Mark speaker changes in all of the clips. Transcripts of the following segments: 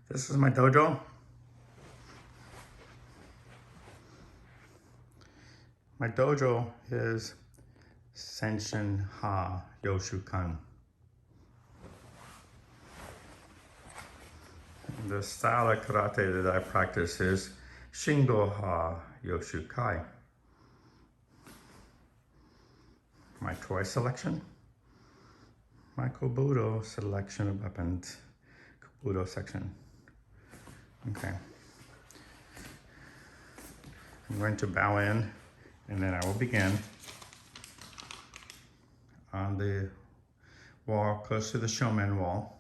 Speaker 1: This is my dojo. My dojo is Senshin Ha Yoshukan. The style of karate that I practice is Shingo Ha Yoshukai. My toy selection, my Kobudo selection of weapons, Kobudo section. Okay. I'm going to bow in, and then I will begin on the wall close to the showman wall.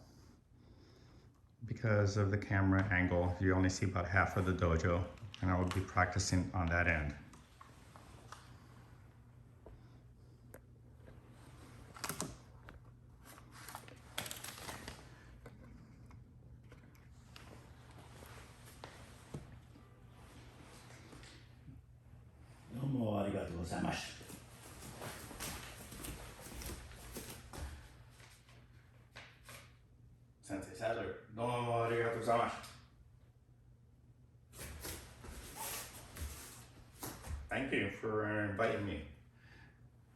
Speaker 1: Because of the camera angle, you only see about half of the dojo, and I will be practicing on that end. Sensei Sadler, domo arigatou gozaimasu. Thank you for inviting me.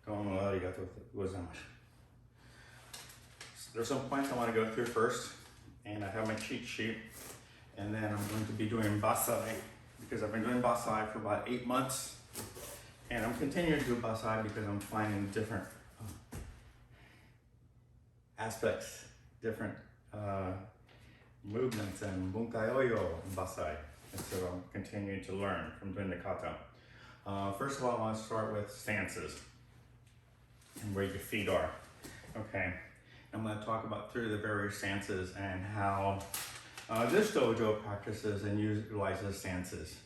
Speaker 1: Domo arigatou gozaimasu. There's some points I want to go through first, and I have my cheat sheet, and then I'm going to be doing basai, because I've been doing basai for about 8 months, and I'm continuing to do basai because I'm finding different aspects, different movements and bunkai oyo in basai, and so I'm continuing to learn from doing the kata. First of all, I want to start with stances and where your feet are. Okay, I'm going to talk about through the various stances and how this dojo practices and utilizes stances.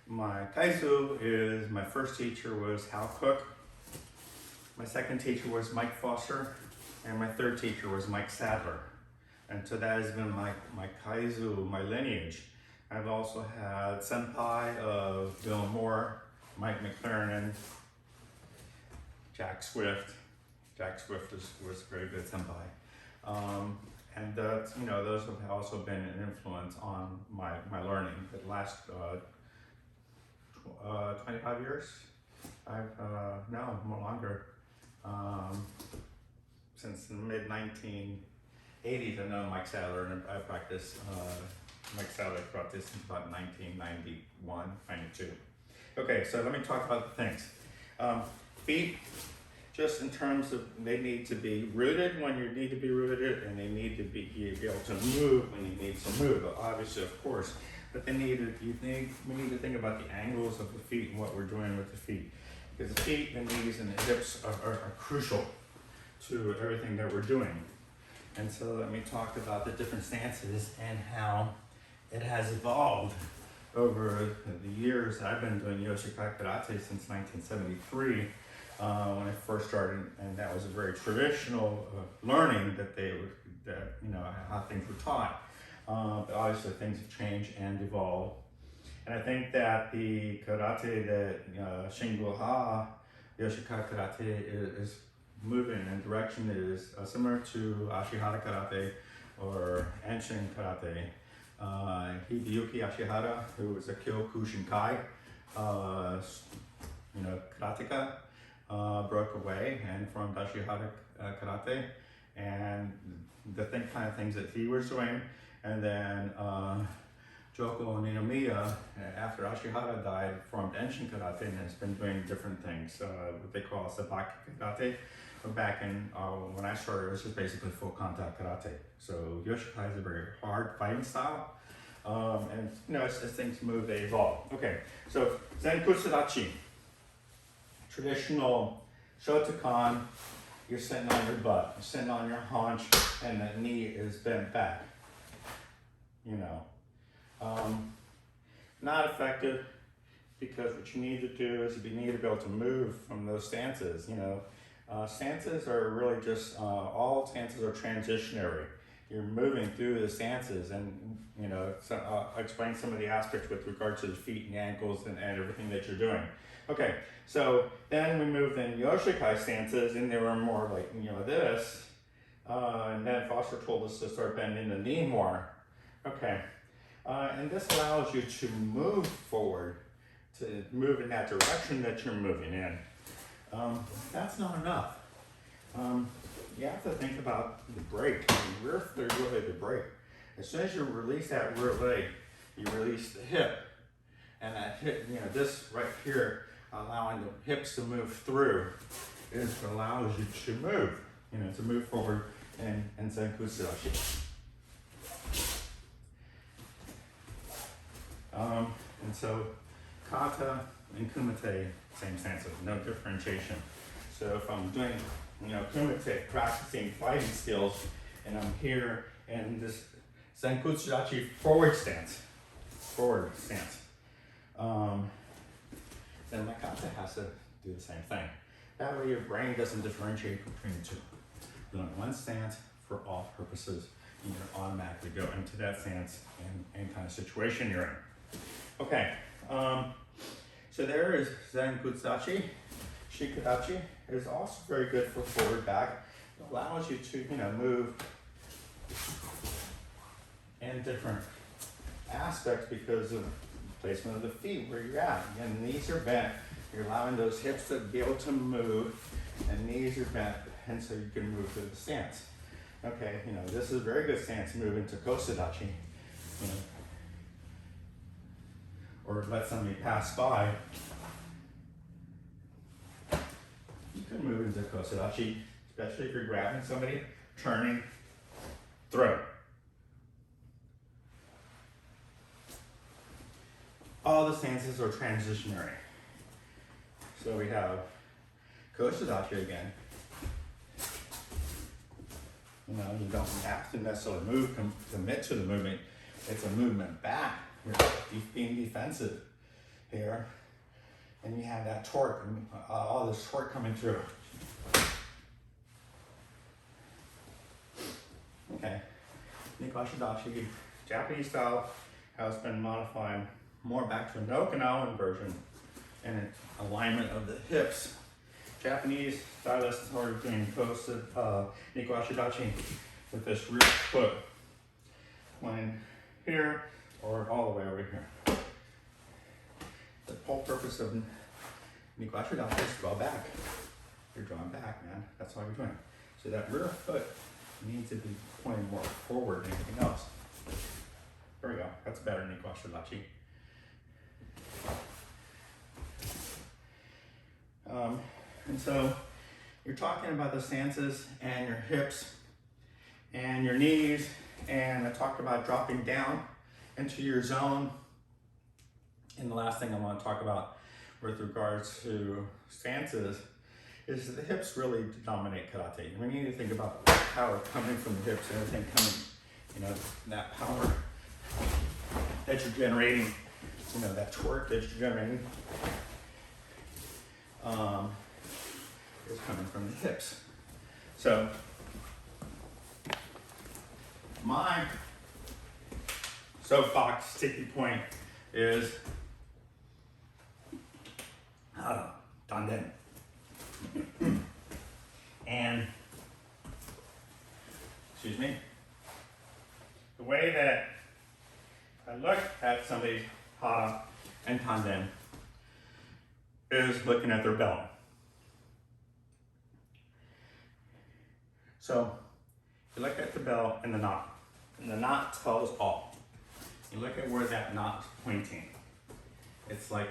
Speaker 1: My kaizu is, my first teacher was Hal Cook, my second teacher was Mike Foster, and my third teacher was Mike Sadler. And so that has been my kaizu, my lineage. I've also had senpai of Bill Moore, Mike McLaren, Jack Swift. Jack Swift was a very good senpai. And those have also been an influence on my learning. The last 25 years, no, more longer, since the mid-1980s, I've known Mike Sadler, and I practiced Mike Sadler throughout this since about 1991, 92. Okay, so let me talk about the things. Feet, just in terms of, they need to be rooted when you need to be rooted, and they need to be able to move when you need to move, obviously, of course. But we need to think about the angles of the feet and what we're doing with the feet. Because the feet, the knees, and the hips are crucial to everything that we're doing. And so let me talk about the different stances and how it has evolved over the years. I've been doing Yoshikai karate since 1973 when I first started, and that was a very traditional learning how things were taught. But obviously things have changed and evolved. And I think that the karate that Shingo Ha Yoshikai karate is moving in direction is similar to Ashihara karate or Anshin karate. Hideyuki Ashihara, who was a Kyokushinkai karateka, broke away and formed Ashihara karate, and the kind of things that he was doing. And then Joko Ninomiya, after Ashihara died, formed Enshin karate and has been doing different things, what they call sabaki karate. Back in when I started, it was just basically full contact karate. So Yoshukai is a very hard fighting style, and as things move, they evolve. Okay, so Zenkusudachi, traditional Shotokan. You're sitting on your butt, you're sitting on your haunch, and the knee is bent back. Not effective, because what you need to do is you need to be able to move from those stances. Stances are really just, all stances are transitionary. You're moving through the stances, and so I'll explain some of the aspects with regard to the feet and the ankles and everything that you're doing. Okay, so then we moved in Yoshikai stances, and they were more like, this, and then Foster told us to start bending the knee more. Okay, And this allows you to move forward, to move in that direction that you're moving in. That's not enough. You have to think about the brake. The rear third really the brake. As soon as you release that rear leg, you release the hip. And that hip, this right here, allowing the hips to move through, is what allows you to move, to move forward in Zenkutsu-dachi. And so, kata and kumite, same stance, no differentiation. So if I'm doing, kumite, practicing fighting skills, and I'm here in this Zenkutsu-dachi forward stance, then my kata has to do the same thing. That way your brain doesn't differentiate between the two. You're doing one stance for all purposes, and you automatically go into that stance in any kind of situation you're in. Okay, so there is Zenkutsu-dachi. Shikudachi is also very good for forward back. It allows you to, move in different aspects because of placement of the feet, where you're at. Again, knees are bent. You're allowing those hips to be able to move, and knees are bent, and so you can move through the stance. Okay, this is a very good stance to move into kosudachi. Or let somebody pass by. You can move into kosudachi, especially if you're grabbing somebody, turning, throw. All the stances are transitionary. So we have kosudachi again. You don't have to necessarily commit to the movement. It's a movement back. You're being defensive here. And you have that torque, all this torque coming through. Okay, Nikoshidachi, Japanese style, has been modified more back to an Okinawan version and an alignment of the hips. Japanese stylists are doing Nikoshidachi with this rear foot going here or all the way over here. The whole purpose of Nikoshidachi is to draw back. You're drawing back, man. That's all you're doing. So that rear foot needs to be pointing more forward than anything else. There we go. That's better than Nikoshidachi. And so you're talking about the stances and your hips and your knees, and I talked about dropping down into your zone. And the last thing I want to talk about with regards to stances is that the hips really dominate karate. We need to think about power coming from the hips, everything coming, that power that you're generating, that torque that you're generating is coming from the hips. So my soapbox sticky point is Tanden. And, excuse me, the way that I look at somebody's hara and Tanden is looking at their belt. So, you look at the belt and the knot tells all. You look at where that knot is pointing. It's like,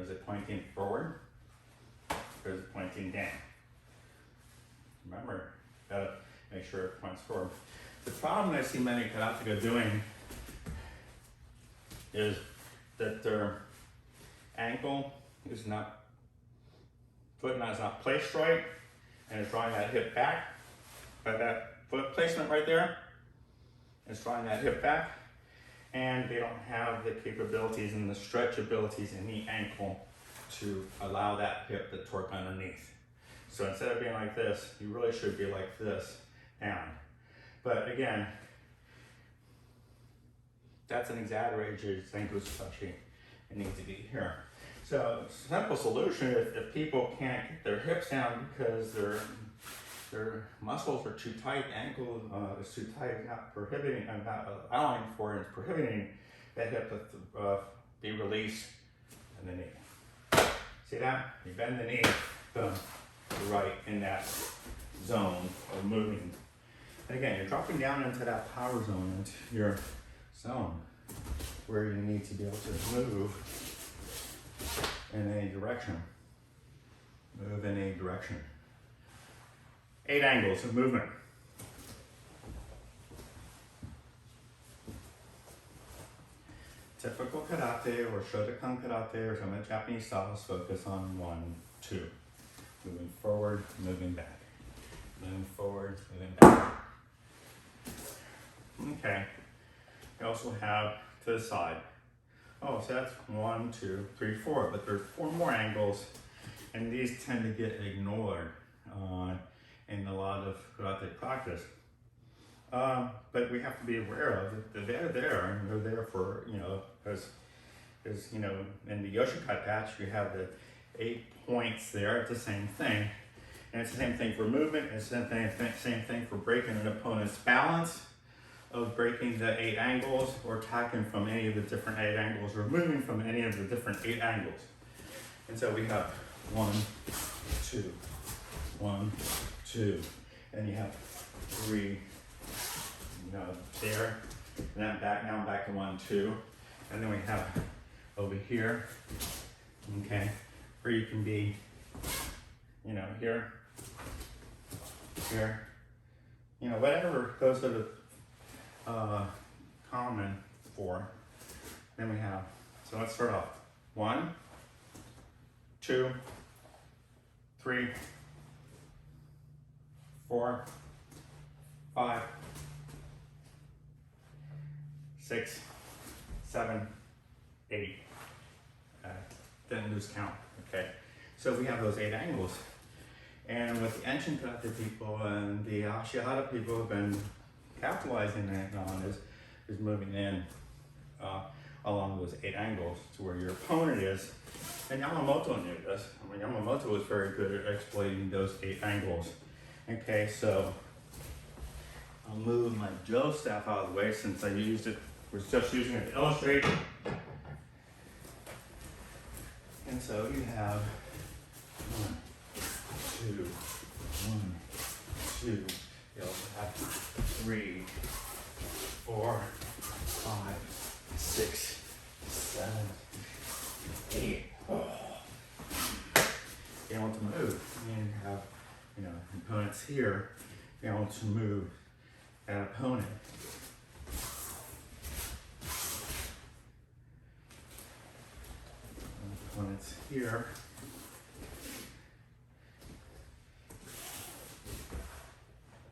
Speaker 1: is it pointing forward or is it pointing down? Remember, you gotta make sure it points forward. The problem I see many karateka doing is that their ankle is not, foot is not placed right, and it's drawing that hip back. But that foot placement right there is drawing that hip back, and they don't have the capabilities and the stretch abilities in the ankle to allow that hip to torque underneath. So instead of being like this, you really should be like this, down. But again, that's an exaggerated Zenkutsu-dachi. It needs to be here. So simple solution, if people can't get their hips down because they're their muscles are too tight, ankle is too tight, not prohibiting, not allowing for, and it's prohibiting that hip to be released in the knee. See that? You bend the knee, boom, you're right in that zone of moving. And again, you're dropping down into that power zone, into your zone where you need to be able to move in any direction. Move in any direction. 8 angles of movement. Typical karate or Shotokan karate or some of the Japanese styles focus on 1, 2. Moving forward, moving back. Moving forward, moving back. Okay. You also have to the side. Oh, so that's 1, 2, 3, 4, but there's 4 more angles, and these tend to get ignored in a lot of karate practice. But we have to be aware of that they're there, and they're there for, because in the Yoshikai patch, you have the 8 points there. It's the same thing. And it's the same thing for movement. It's the same thing for breaking an opponent's balance, of breaking the 8 angles, or attacking from any of the different 8 angles, or moving from any of the different 8 angles. And so we have 1, 2, 1, 2, and you have 3, there, and then back, now I'm back to 1, 2, and then we have over here, okay, where you can be, here, whatever those are the common for. Then we have, so let's start off. 1, 2, 3, 4, 5, 6, 7, 8. Didn't lose count. Okay. So we have those 8 angles. And what the ancient karate people and the Ashihara people have been capitalizing on is moving in along those 8 angles to where your opponent is. And Yamamoto knew this. Yamamoto was very good at exploiting those 8 angles. Okay, so I'll move my Joe staff out of the way since I was just using it to illustrate. And so you have 1, 2, 1, 2. You also have 3, 4, 5, 6, 7, 8. Oh. Being able to move. And you have, opponents here. Being able to move that opponent. Opponents here.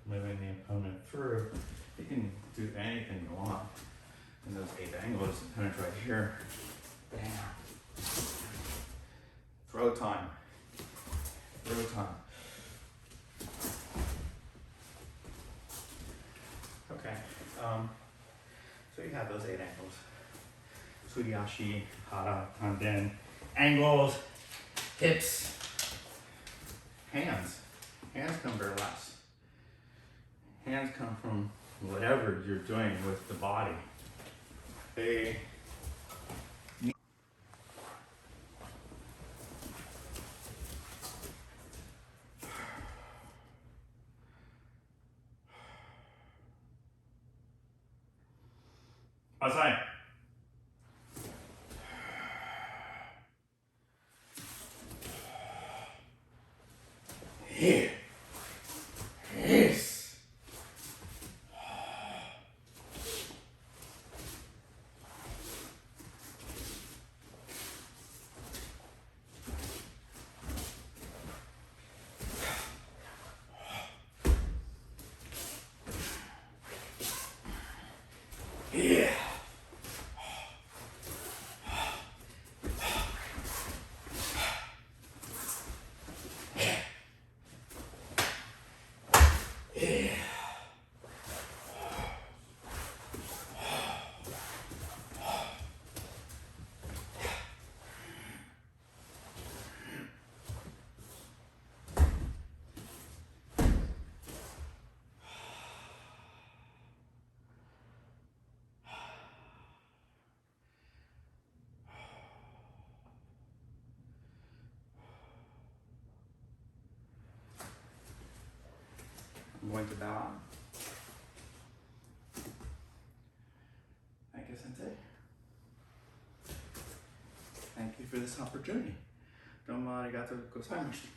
Speaker 1: Moving the opponent through. You can do anything you want in those 8 angles. Opponent's right here. Bam. Throw time. Throw time. Okay. So you have those 8 angles. Tsuruyashi, hara, tanden, angles, hips, hands. Hands come very last. Hands come from whatever you're doing with the body. They outside. Here. Yes. Yeah. I'm going to bow out. Thank you, Sensei. Thank you for this opportunity. Domo arigato gozaimasu.